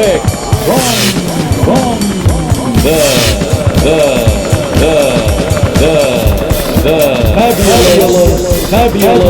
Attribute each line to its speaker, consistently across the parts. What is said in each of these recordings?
Speaker 1: Direct from the fabulous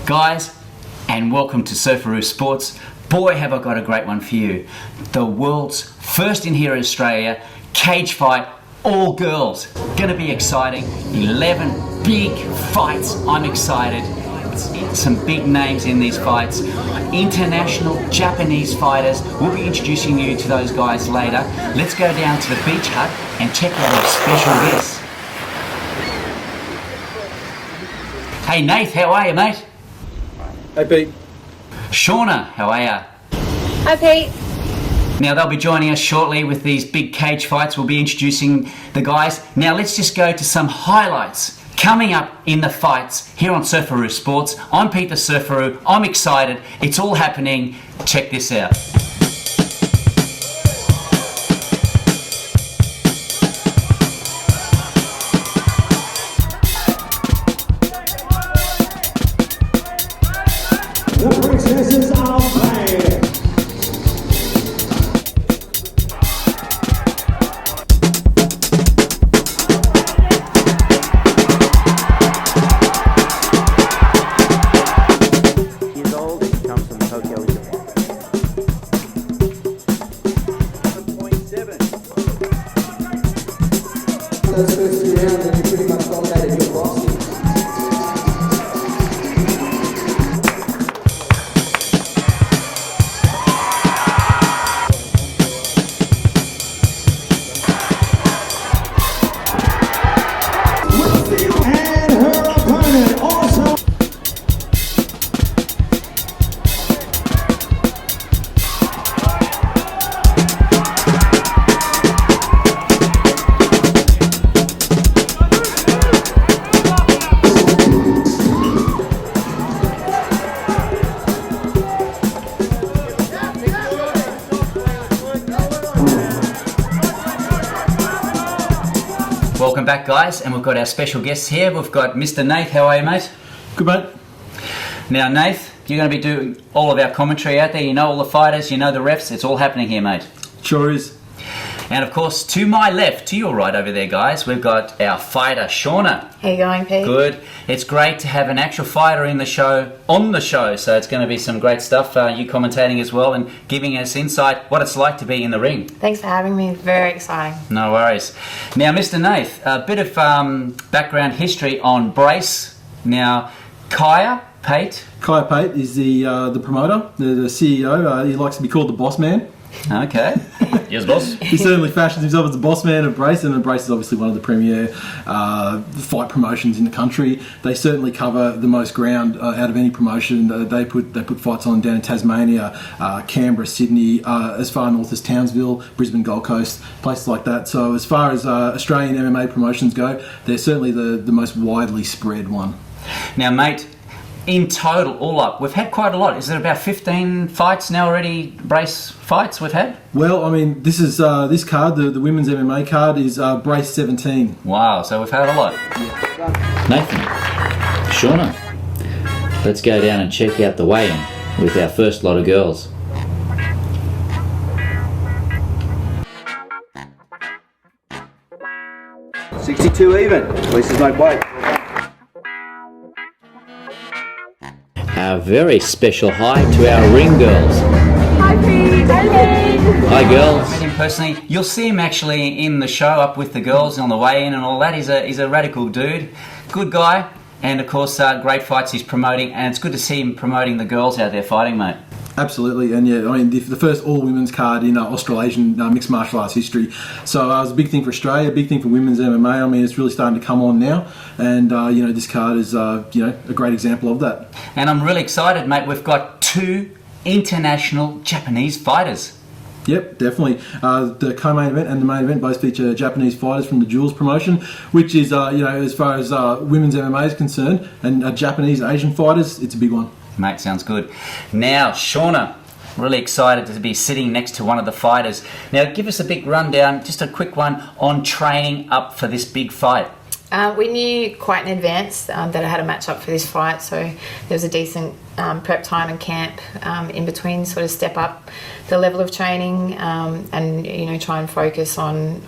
Speaker 2: Guys, and welcome to Surfaroo Sports. Boy, have I got a great one for you. The world's first in here in Australia, cage fight, all girls. Gonna be exciting. 11 big fights. I'm excited. Some big names in these fights. International Japanese fighters. We'll be introducing you to those guys later. Let's go down to the beach hut and check out our special guests. Hey Nath, how are you, mate?
Speaker 3: Hey Pete.
Speaker 2: Shauna, how are ya?
Speaker 4: Hi Pete.
Speaker 2: Now they'll be joining us shortly with these big cage fights. We'll be introducing the guys. Now let's just go to some highlights coming up in the fights here on Surfaroo Sports. I'm Pete the Surfaroo. I'm excited. It's all happening. Check this out.
Speaker 5: The princesses are playing.
Speaker 6: Years old and he comes from Tokyo, Japan. 7.7.
Speaker 7: Those first few rounds, and you pretty much dominated your boxing.
Speaker 5: And her opponent also.
Speaker 2: Welcome back, guys, and we've got our special guests here. We've got Mr. Nath. How are you, mate?
Speaker 3: Good mate.
Speaker 2: Now, Nath, you're going to be doing all of our commentary out there. You know all the fighters, you know the refs. It's all happening here, mate.
Speaker 3: Sure is.
Speaker 2: And of course, to my left, to your right over there, guys, we've got our fighter, Shauna.
Speaker 4: How you going, Pete?
Speaker 2: Good. It's great to have an actual fighter in the show, on the show, so it's going to be some great stuff. You commentating as well and giving us insight what it's like to be in the ring.
Speaker 4: Thanks for having me. Very exciting.
Speaker 2: No worries. Now, Mr. Nath, a bit of background history on Brace. Now, Kaya Pate.
Speaker 3: Kaya Pate is the promoter, the CEO. He likes to be called the boss man.
Speaker 2: Okay. Yes, boss.
Speaker 3: He certainly fashions himself as the boss man of Brace, and Brace is obviously one of the premier fight promotions in the country. They certainly cover the most ground out of any promotion. They put fights on down in Tasmania, Canberra, Sydney, as far north as Townsville, Brisbane, Gold Coast, places like that. So as far as Australian MMA promotions go, they're certainly the most widely spread one.
Speaker 2: Now, mate, in total, all up, we've had quite a lot. Is there about 15 fights now already, Brace fights we've had?
Speaker 3: Well, I mean, this is this card, the women's MMA card, is Brace 17.
Speaker 2: Wow, so we've had a lot.
Speaker 3: Yeah.
Speaker 1: Nathan, Shauna, let's go down and check out the weigh-in with our first lot of girls.
Speaker 6: $62 even. At least there's no bite.
Speaker 1: A very special hi to our ring girls.
Speaker 4: Hi, Pete.
Speaker 1: Hi girls.
Speaker 2: Met him personally. You'll see him actually in the show up with the girls on the way in and all that. He's a radical dude. Good guy. and of course great fights he's promoting, and it's good to see him promoting the girls out there fighting, mate.
Speaker 3: Absolutely, and yeah, I mean the first all-women's card in Australasian mixed martial arts history. So it was a big thing for Australia, a big thing for women's MMA. I mean, it's really starting to come on now, and this card is a great example of that.
Speaker 2: And I'm really excited, mate. We've got 2 international Japanese fighters.
Speaker 3: Yep, definitely. The co-main event and the main event both feature Japanese fighters from the Jules promotion, which is, as far as women's MMA is concerned, and Japanese Asian fighters, it's a big one.
Speaker 2: Mate, sounds good. Now, Shauna, really excited to be sitting next to one of the fighters. Now, give us a big rundown, just a quick one, on training up for this big fight.
Speaker 4: We knew quite in advance that I had a match up for this fight, so there was a decent prep time and camp in between, sort of step up the level of training and try and focus on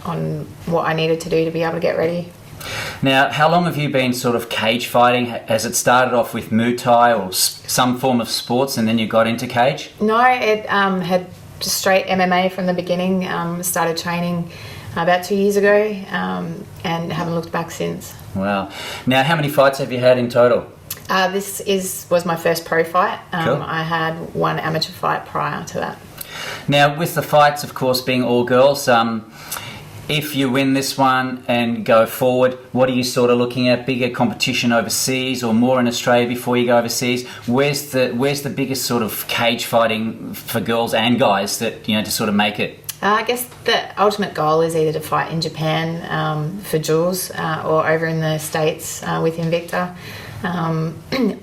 Speaker 4: what I needed to do to be able to get ready.
Speaker 2: Now, how long have you been sort of cage fighting? Has it started off with Muay Thai or some form of sports and then you got into cage?
Speaker 4: No, it had just straight MMA from the beginning. Started training about 2 years ago and haven't looked back since.
Speaker 2: Wow. Now, how many fights have you had in total?
Speaker 4: This was my first pro fight.
Speaker 2: Cool.
Speaker 4: I had 1 amateur fight prior to that.
Speaker 2: Now, with the fights, of course, being all girls, if you win this one and go forward, what are you sort of looking at? Bigger competition overseas or more in Australia before you go overseas? Where's the biggest sort of cage fighting for girls and guys that, to sort of make it?
Speaker 4: I guess the ultimate goal is either to fight in Japan for Jules or over in the States with Invicta.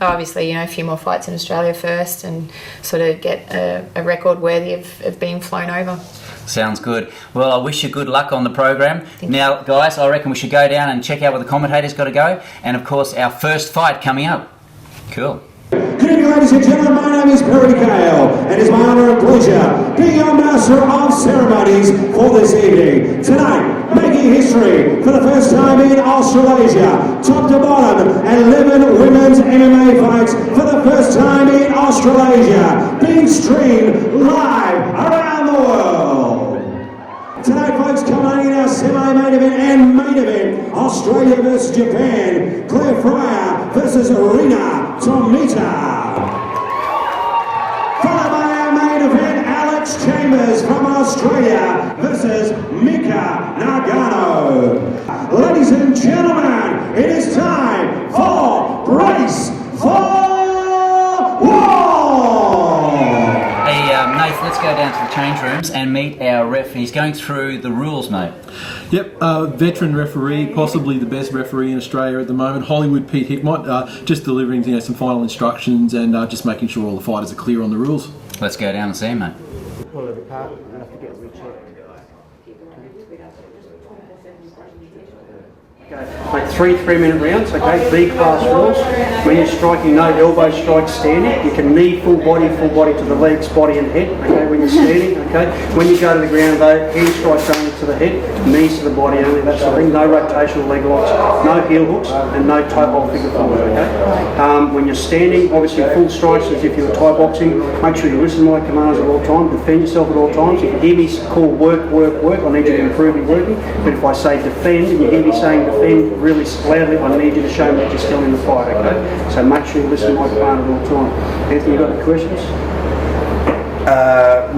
Speaker 4: Obviously, a few more fights in Australia first and sort of get a record worthy of being flown over.
Speaker 2: Sounds good. Well, I wish you good luck on the program. Now, guys, I reckon we should go down and check out where the commentators got to go. And, of course, our first fight coming up. Cool.
Speaker 5: Good evening, ladies and gentlemen. My name is Perry Gale, and it's my honor and pleasure being your master of ceremonies for this evening. Tonight, making history for the first time in Australasia, top to bottom, 11 women's MMA fights for the first time in Australasia, being streamed live around the world. Tonight, folks, coming in our semi-main event and main event, Australia versus Japan, Claire Fryer versus Rina Tomita. Followed by our main event, Alex Chambers from Australia versus Mika Nagano. Ladies and gentlemen, it is time for Brace for War!
Speaker 2: Hey, Nath, let's go down to the change rooms and meet our ref. He's going through the rules, mate.
Speaker 3: Yep, veteran referee, possibly the best referee in Australia at the moment, Hollywood Pete Hickmott, just delivering some final instructions and just making sure all the fighters are clear on the rules.
Speaker 2: Let's go down and see him, mate.
Speaker 6: Pull it apart and have to get rechecked.
Speaker 8: Make 3 3-minute rounds, okay? B-class rules. When you're striking, no elbow strikes standing. You can knee full body to the legs, body and head, okay, when you're standing, okay? When you go to the ground though, hand strikes only to the head, knees to the body only, that sort of thing. No rotational leg locks, no heel hooks, and no toe hold figure fours, okay? When you're standing, obviously full strikes as if you were Thai boxing. Make sure you listen to my commands at all times, defend yourself at all times. If you hear me call work, work, work, I need you to improve your working. But if I say defend and you hear me saying defend really loudly, I need you to show me that you're still in the fight, okay? So make sure you listen to my command at all times. Anthony, you got any questions?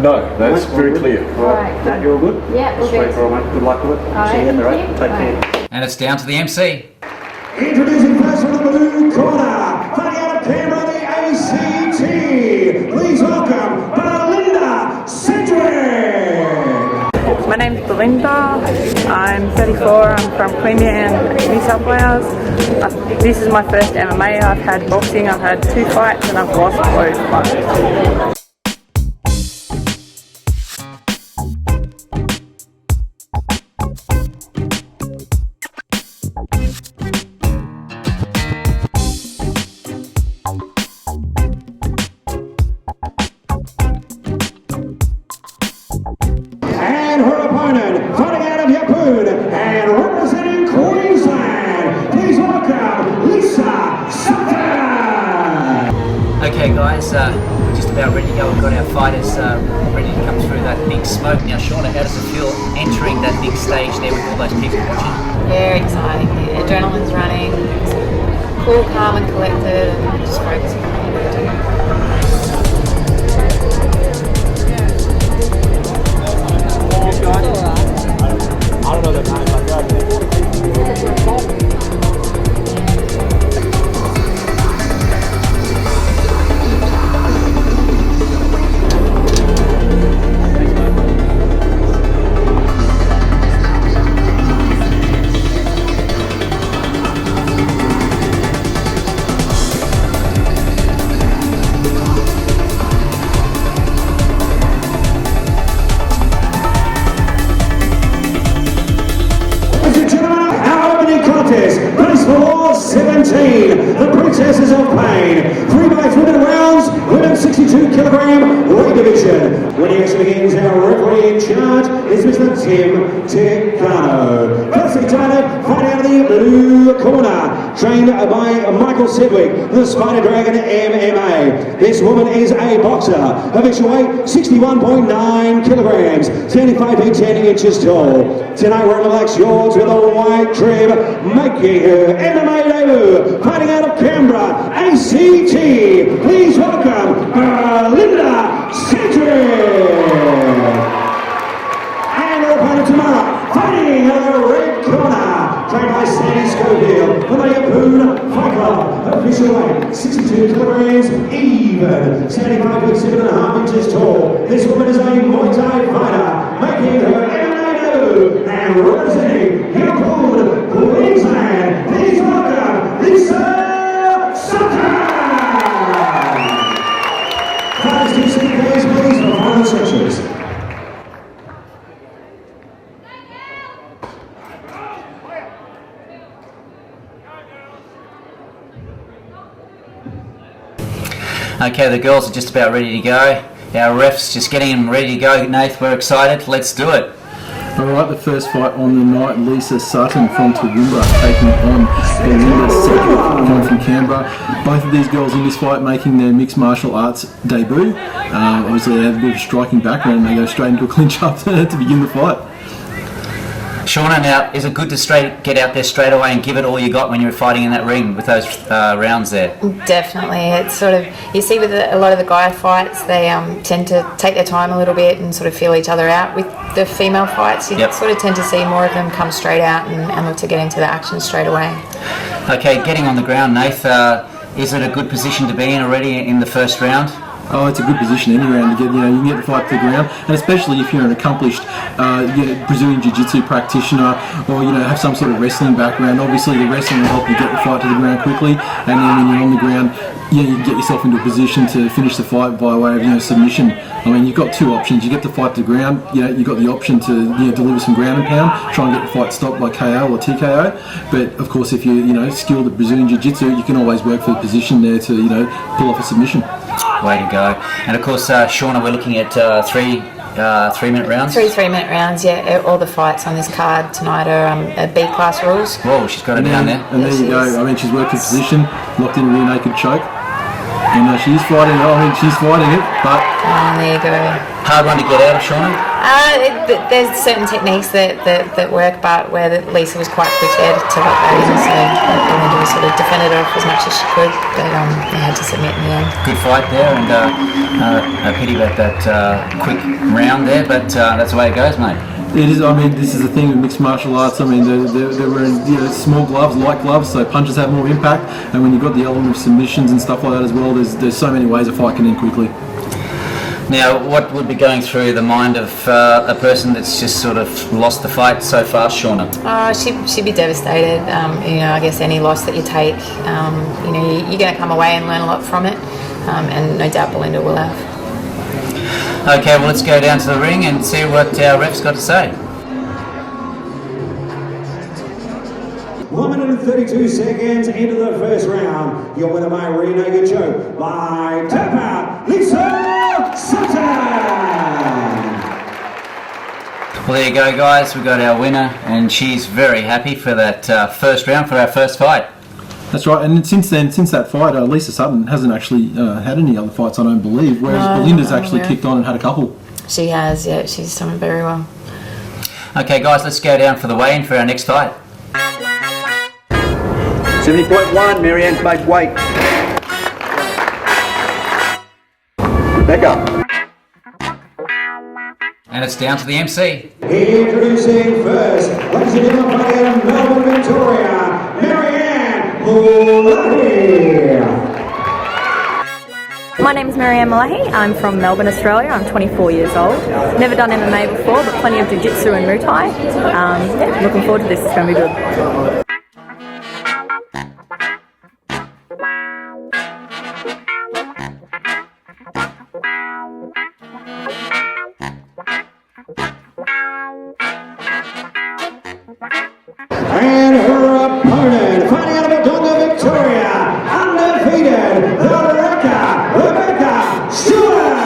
Speaker 9: No, that's very clear.
Speaker 8: Right. Nat, you're all good?
Speaker 4: Yeah,
Speaker 8: Sweet, all right, mate. Good luck with it. See you later, right? Take care.
Speaker 2: And it's down to the MC.
Speaker 5: Introducing first from the blue corner, fighting out of Canberra, the ACT. Please welcome Belinda Cedric.
Speaker 10: My name's Belinda, I'm 34, I'm from Queanbeyan, New South Wales. This is my first MMA, I've had boxing, I've had 2 fights and I've lost both fights.
Speaker 5: And her opponent, fighting out of Yapoon and representing Queensland, please welcome Lisa Sutton.
Speaker 2: Okay, guys, we're just about ready to go. We've got our fighters ready to come through that big smoke. Now, Shauna, how does it feel entering that big stage there with all those people watching?
Speaker 4: Very exciting. The adrenaline's running. cool, calm and collected and just focusing on what you're doing.
Speaker 5: Ladies and gentlemen, our opening contest, race for 17, the Princesses of Pain, 3x3 minute rounds, women's 62 kilogram weight division. When the action begins, our referee in charge is Mr. Tim Ticano. Firstly, tonight, fighting out of the blue corner, trained by Michael Sedgwick, the Spider Dragon MMA. This woman is a boxer, official weight 61.9 kilograms, 75 feet 10 inches tall. Tonight we're in the black shorts with a white trim, making her MMA debut, fighting out of Canberra, ACT. Please welcome Linda Cedric. And her opponent tomorrow, fighting out of the red corner, trained by Sandy Schofield, the Mayappoon Fight Club, official weight 62 kilograms even, 75 feet 7.5 inches tall. This woman is a Muay Thai fighter, making her MMA debut and representing Mayappoon, Queensland. Please welcome Lisa Sutton. Fighters do CKs, please, for final instructions.
Speaker 2: Okay, the girls are just about ready to go. Our ref's just getting them ready to go. Nath, we're excited. Let's do it.
Speaker 3: Alright, the first fight on the night, Lisa Sutton from Toowoomba taking on Linda Cedric coming from Canberra. Both of these girls in this fight making their mixed martial arts debut. Obviously they have a bit of a striking background and they go straight into a clinch up to begin the fight.
Speaker 2: Shauna, now, is it good to get out there straight away and give it all you got when you're fighting in that ring with those rounds there?
Speaker 4: Definitely. It's sort of, you see with a lot of the guy fights, they tend to take their time a little bit and sort of feel each other out. With the female fights, you sort of tend to see more of them come straight out and look to get into the action straight away.
Speaker 2: Okay, getting on the ground, Nath, is it a good position to be in already in the first round?
Speaker 3: Oh, it's a good position any round to get. You know, you can get the fight to the ground, and especially if you're an accomplished Brazilian Jiu-Jitsu practitioner, or have some sort of wrestling background. Obviously, the wrestling will help you get the fight to the ground quickly, and then when you're on the ground, you can get yourself into a position to finish the fight by way of submission. I mean, you've got two options. You get the fight to the ground. You've got the option to deliver some ground and pound, try and get the fight stopped by KO or TKO. But of course, if you're skilled at Brazilian Jiu-Jitsu, you can always work for the position there to pull off a submission.
Speaker 2: Way to go. And of course, Shauna, we're looking at 3-minute rounds?
Speaker 4: 3-minute rounds, yeah. All the fights on this card tonight are B-class rules.
Speaker 2: Whoa, she's got it down there.
Speaker 3: And there you go. I mean, she's worked in position, locked in a rear naked choke. And she's fighting it. I mean, she's fighting it, but...
Speaker 4: there you go.
Speaker 2: Hard one to get out of, Shauna?
Speaker 4: There's certain techniques that work, but where Lisa was quite quick there to lock that in, so Linda was sort of defended her off as much as she could, but they had to submit in the end.
Speaker 2: Good fight there, and a pity about that quick round there, but that's the way it goes, mate.
Speaker 3: It is. I mean, this is the thing with mixed martial arts. I mean, they're wearing small gloves, light gloves, so punches have more impact. And when you've got the element of submissions and stuff like that as well, there's so many ways a fight can end quickly.
Speaker 2: Now, what would be going through the mind of a person that's just sort of lost the fight so fast, Shauna?
Speaker 4: She'd be devastated. I guess any loss that you take, you're going to come away and learn a lot from it, and no doubt Belinda will have.
Speaker 2: Okay, well, let's go down to the ring and see what our ref's got to say.
Speaker 5: 1 minute and 32 seconds into the first round. Your winner by rear naked choke by tap out, Lisa Sutton.
Speaker 2: Well, there you go, guys. We got our winner, and she's very happy for that first round, for our first fight.
Speaker 3: That's right, and since that fight, Lisa Sutton hasn't actually had any other fights, I don't believe, whereas Belinda's actually kicked on and had a couple.
Speaker 4: She has, yeah, she's done very well.
Speaker 2: Okay, guys, let's go down for the weigh-in for our next fight.
Speaker 9: 70.1, Marianne's made weight. Rebecca.
Speaker 2: And it's down to the MC.
Speaker 5: Introducing first, ladies and gentlemen, fighting out of Melbourne, Victoria, Marianne Moolahi.
Speaker 10: My name is Marianne Malahi. I'm from Melbourne, Australia. I'm 24 years old. Never done MMA before, but plenty of jiu-jitsu and Muay Thai. Yeah, looking forward to this. It's going to be good.
Speaker 5: And her opponent, fighting out of Wodonga, Victoria, undefeated, the Rebecca Stewart.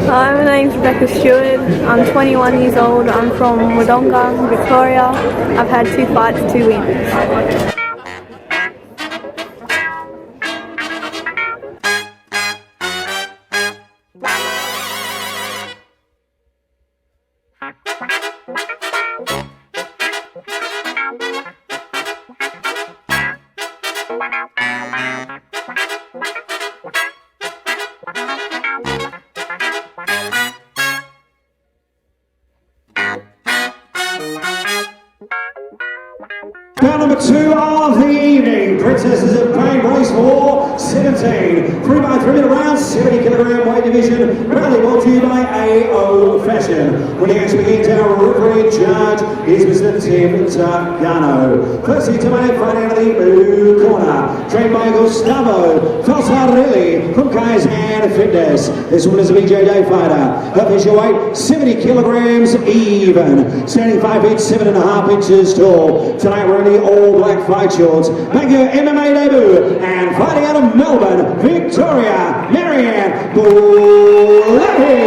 Speaker 10: Hi, my name's Rebecca Stewart. I'm 21 years old. I'm from Wodonga, Victoria. I've had 2 fights, 2 wins.
Speaker 5: Round number 2 of the evening, Princesses of Pain race for 17, 3x3-minute rounds, 70 kilogram weight division, proudly brought to you by AO Fashion. When the action begins, our referee judge is Mr. Tim Tagano. Firstly, to my fighting out of the blue corner, trained by Gustavo Falsarelli from Kai's Hand Fitness. This one is a BJJ fighter. Official weight, 70 kilograms even, standing 5 feet 7.5 inches tall. Tonight we're in the all-black fight shorts. Make your MMA debut and fighting out of Melbourne, Victoria, Marianne Moolahi.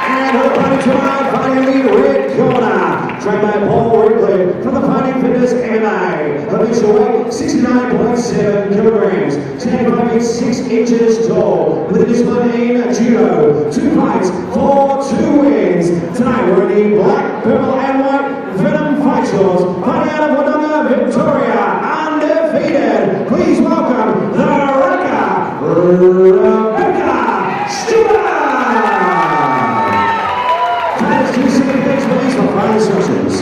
Speaker 5: And her opponent tonight fighting in the red corner, trained by Paul Ridley from the Fighting Fitness MMA. Official weight 69.7 kilograms, standing 5 feet 6 inches tall, with a discipline in judo. 2 fights for 2 wins. Tonight we're in the black, purple, and white Venom fight shorts, fighting out of Wodonga, Victoria, undefeated. Please welcome the Rebecca Stewart. Fans, 2 second thanks please for final instructions.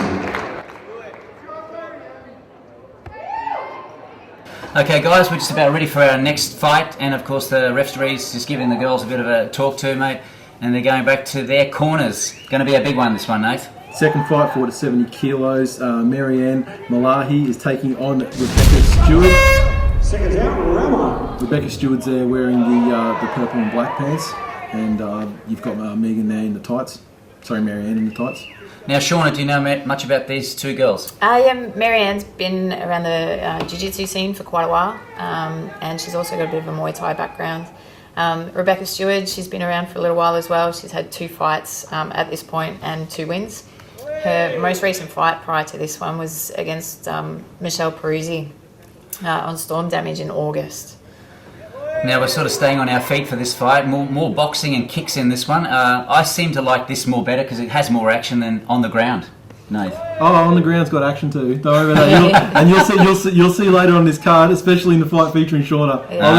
Speaker 2: Okay guys, we're just about ready for our next fight, and of course the referee's just giving the girls a bit of a talk to, mate, and they're going back to their corners. Going to be a big one, this one, Nate.
Speaker 3: Second fight, 4 to 70 kilos. Marianne Moolahi is taking on Rebecca Stewart.
Speaker 5: Seconds out, Rama.
Speaker 3: Rebecca Stewart's there wearing the purple and black pants, and you've got Megan there in the tights. Sorry, Marianne in the tights.
Speaker 2: Now, Shauna, do you know much about these 2 girls?
Speaker 4: Yeah, Marianne's been around the jiu-jitsu scene for quite a while, and she's also got a bit of a Muay Thai background. Rebecca Stewart, she's been around for a little while as well. She's had 2 fights at this point and 2 wins. Her most recent fight prior to this one was against Michelle Peruzzi on Storm Damage in August.
Speaker 2: Now we're sort of staying on our feet for this fight. More boxing and kicks in this one. I seem to like this more better because it has more action than on the ground. Nate.
Speaker 3: Oh, on the ground's got action too. Don't worry about that. You'll see later on this card, especially in the fight featuring Shauna.
Speaker 4: Yeah.
Speaker 3: Oh,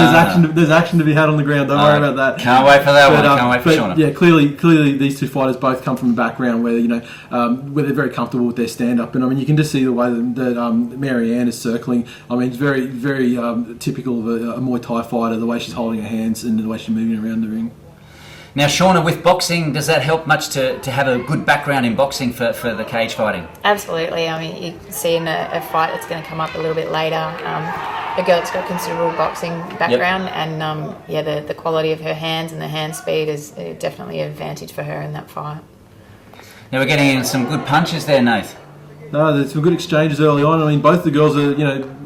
Speaker 3: there's action to be had on the ground. Don't worry about that.
Speaker 2: Can't wait for that one. Can't wait for Shauna.
Speaker 3: Yeah, clearly these 2 fighters both come from a background where where they're very comfortable with their stand up, and I mean you can just see the way that Marianne is circling. I mean it's very typical of a Muay Thai fighter, the way she's holding her hands and the way she's moving around the ring.
Speaker 2: Now, Shauna, with boxing, does that help much to have a good background in boxing for the cage fighting?
Speaker 4: Absolutely. I mean, you can see in a fight that's going to come up a little bit later, a girl that's got considerable boxing background, and the quality of her hands and the hand speed is definitely an advantage for her in that fight.
Speaker 2: Now, we're getting in some good punches there, Nath.
Speaker 3: No, there's some good exchanges early on. I mean, both the girls are,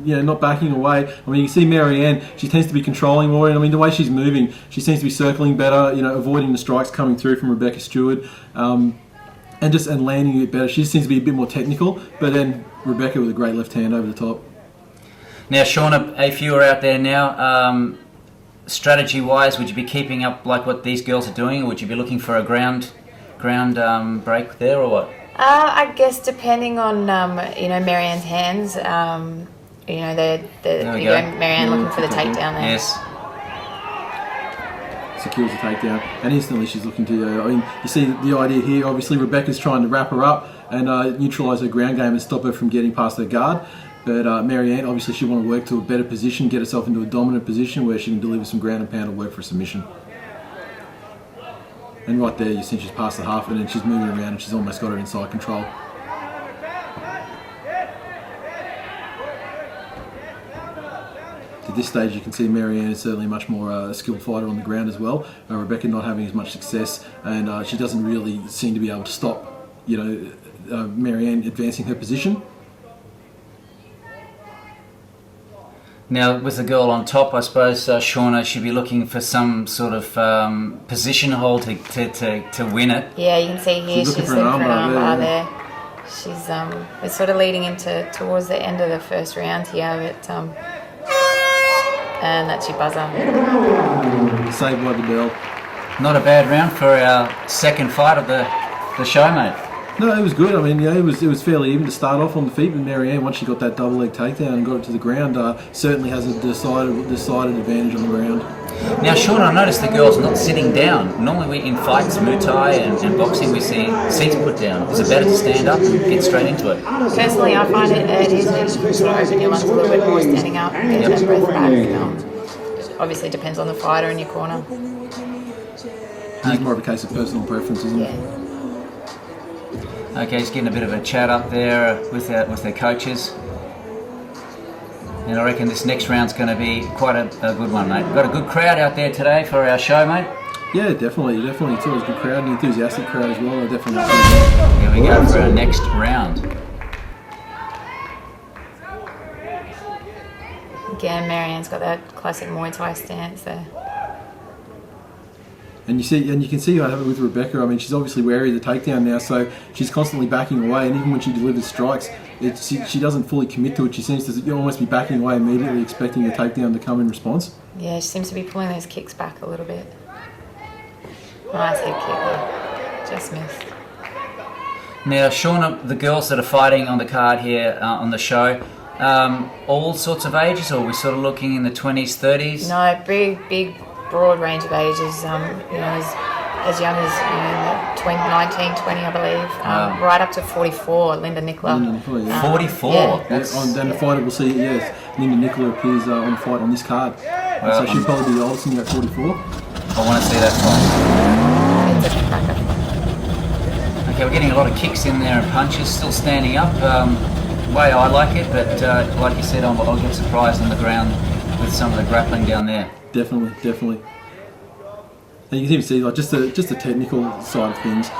Speaker 3: not backing away. I mean, you can see Marianne, she tends to be controlling more. And I mean, the way she's moving, she seems to be circling better, avoiding the strikes coming through from Rebecca Stewart, and landing a bit better. She seems to be a bit more technical, but then Rebecca with a great left hand over the top.
Speaker 2: Now, Shauna, if you were out there now, strategy-wise, would you be keeping up like what these girls are doing, or would you be looking for a ground break there, or what?
Speaker 4: I guess depending on Marianne's hands, Marianne looking for the takedown there.
Speaker 2: Yes.
Speaker 3: Secures the takedown, and instantly she's looking to. I mean, you see the idea here. Obviously, Rebecca's trying to wrap her up and neutralise her ground game and stop her from getting past her guard. But Marianne, obviously, she want to work to a better position, get herself into a dominant position where she can deliver some ground and pound and work for a submission. And right there, you see she's past the half, and then she's moving around, and she's almost got her inside control. At this stage, you can see Marianne is certainly a much more skilled fighter on the ground as well. Rebecca not having as much success, and she doesn't really seem to be able to stop, Marianne advancing her position.
Speaker 2: Now, with the girl on top, I suppose Shauna should be looking for some sort of position hold to win it.
Speaker 4: Yeah, you can see here she's looking for an armbar there. She's it's sort of leading into towards the end of the first round here, but and that's your buzzer.
Speaker 3: Saved by the bell.
Speaker 2: Not a bad round for our second fight of the show, mate.
Speaker 3: No, it was good. I mean, it was fairly even to start off on the feet, but Marianne, once she got that double leg takedown and got it to the ground, certainly has a decided advantage on the ground.
Speaker 2: Now, Sean, I noticed the girls not sitting down. Normally, in fights, Muay Thai and boxing, we see seats put down. Is it better to stand up and get straight into it?
Speaker 4: Personally, I find it easier to sort of open your lungs a little bit more standing up and get that breath back. Obviously, depends on the fighter in your corner.
Speaker 3: It's more of a case of personal preference, isn't it?
Speaker 4: Yeah.
Speaker 2: Okay, just getting a bit of a chat up there with their coaches. And I reckon this next round's going to be quite a good one, mate. We've got a good crowd out there today for our show, mate.
Speaker 3: Yeah, definitely. It's always a good crowd, an enthusiastic crowd as well. Definitely.
Speaker 2: Here we go for our next round.
Speaker 4: Again, Marianne's got that classic Muay Thai stance there.
Speaker 3: And you can see what happened with Rebecca. I mean, she's obviously wary of the takedown now, so she's constantly backing away. And even when she delivers strikes, she doesn't fully commit to it. She seems to almost be backing away immediately, expecting the takedown to come in response.
Speaker 4: Yeah, she seems to be pulling those kicks back a little bit. Nice head kick there. Just missed.
Speaker 2: Now, Shauna, the girls that are fighting on the card here on the show, all sorts of ages, or are we sort of looking in the 20s, 30s?
Speaker 4: No, big, broad range of ages. As young as 19, 20, I believe, right up to 44. Linda Nicola.
Speaker 2: 44.
Speaker 4: Yeah.
Speaker 3: Then the fighter will see. Yes, Linda Nicola appears on the fight on this card.
Speaker 2: Well,
Speaker 3: so she'll probably be the oldest in here at 44.
Speaker 2: I want to see that fight.
Speaker 4: It's a cracker.
Speaker 2: Okay, we're getting a lot of kicks in there and punches. Still standing up. Way I like it, but like you said, I'll get surprised on the ground with some of the grappling down there.
Speaker 3: Definitely. And you can even see just the technical side of things.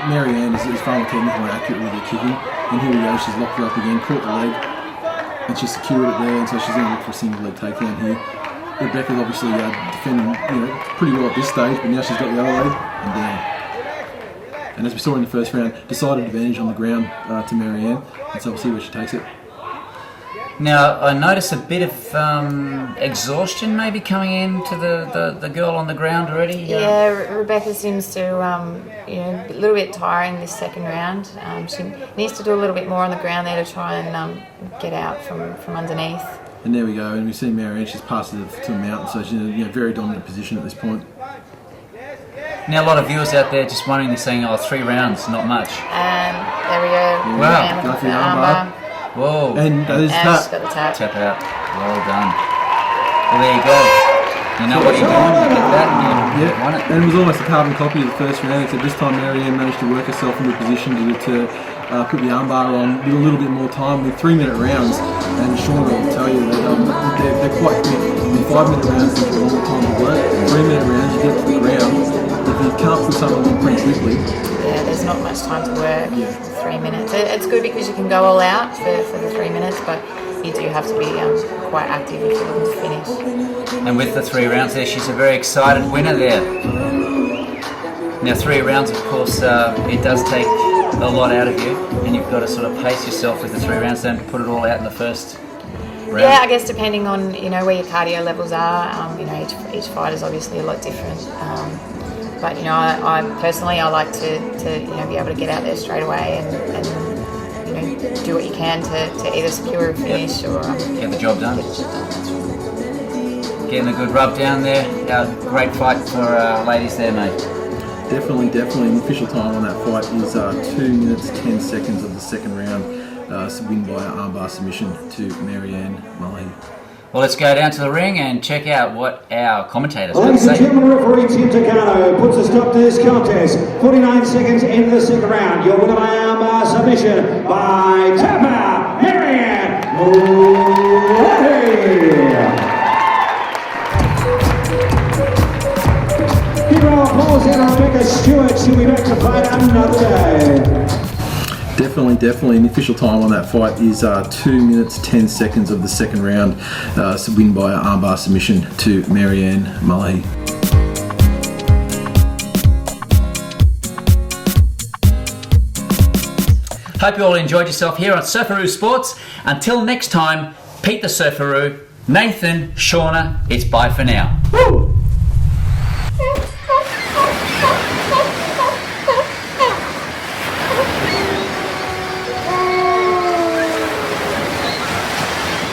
Speaker 3: Marianne is far more technical and accurate with her kicking. And here we go, she's locked her up again, caught the leg, and she's secured it there. And so she's going to look for a single leg takedown here. Rebecca's obviously defending pretty well at this stage, but now she's got the other leg and down. And as we saw in the first round, decided advantage on the ground to Marianne. And so we'll see where she takes it.
Speaker 2: Now, I notice a bit of exhaustion maybe coming into the girl on the ground already.
Speaker 4: Yeah, Rebecca seems to, a little bit tiring this second round. She needs to do a little bit more on the ground there to try and get out from underneath.
Speaker 3: And there we go, and we see Marianne, she's passed to the mountain, so she's in a very dominant position at this point.
Speaker 2: Now, a lot of viewers out there just wondering, they're saying, 3 rounds, not much.
Speaker 4: And there we go.
Speaker 2: Wow.
Speaker 3: Go for the armbar.
Speaker 2: Whoa.
Speaker 3: And that is
Speaker 4: she's got the tap.
Speaker 2: Tap out. Well done. Well, there you go. You know what you're doing. You get that and you won it.
Speaker 3: And it was almost a carbon copy of the first round, except this time Marianne managed to work herself into a position to put the armbar on with a little bit more time with 3-minute rounds. And Sean will tell you that they're quite quick. In 5-minute rounds, there's a long time to work. 3-minute rounds, you get to the ground. If you can't put something on pretty quickly,
Speaker 4: there's not much time to work. 3 minutes. It's good because you can go all out for the 3 minutes, but you do have to be quite active if you're looking to finish.
Speaker 2: And with the 3 rounds there, she's a very excited winner there. Now 3 rounds, of course, it does take a lot out of you, and you've got to sort of pace yourself with the 3 rounds. Don't put it all out in the first round.
Speaker 4: Yeah, I guess depending on where your cardio levels are. Each fight is obviously a lot different. but you know, I personally I like to you know be able to get out there straight away and you know do what you can to either secure a finish or
Speaker 2: Get the job done. Getting a good rub down there. Great fight for ladies there, mate.
Speaker 3: Definitely. The official time on that fight is 2 minutes 10 seconds of the second round. Win by armbar submission to Marianne Mully.
Speaker 2: Well, let's go down to the ring and check out what our commentators have to
Speaker 5: Ladies and
Speaker 2: say.
Speaker 5: gentlemen, referee Tim Takano puts a stop to this contest. 49 seconds into the second round. Your winner by armbar submission by Tampa Marianne Mully. Give a round of applause here to Rebecca Stewart. She'll be back to fight another day.
Speaker 3: Definitely. And the official time on that fight is 2 minutes 10 seconds of the second round. Win by armbar submission to Marianne Mully.
Speaker 2: Hope you all enjoyed yourself here on Surfaroo Sports. Until next time, Pete the Surfaroo, Nathan, Shauna, it's bye for now. Woo!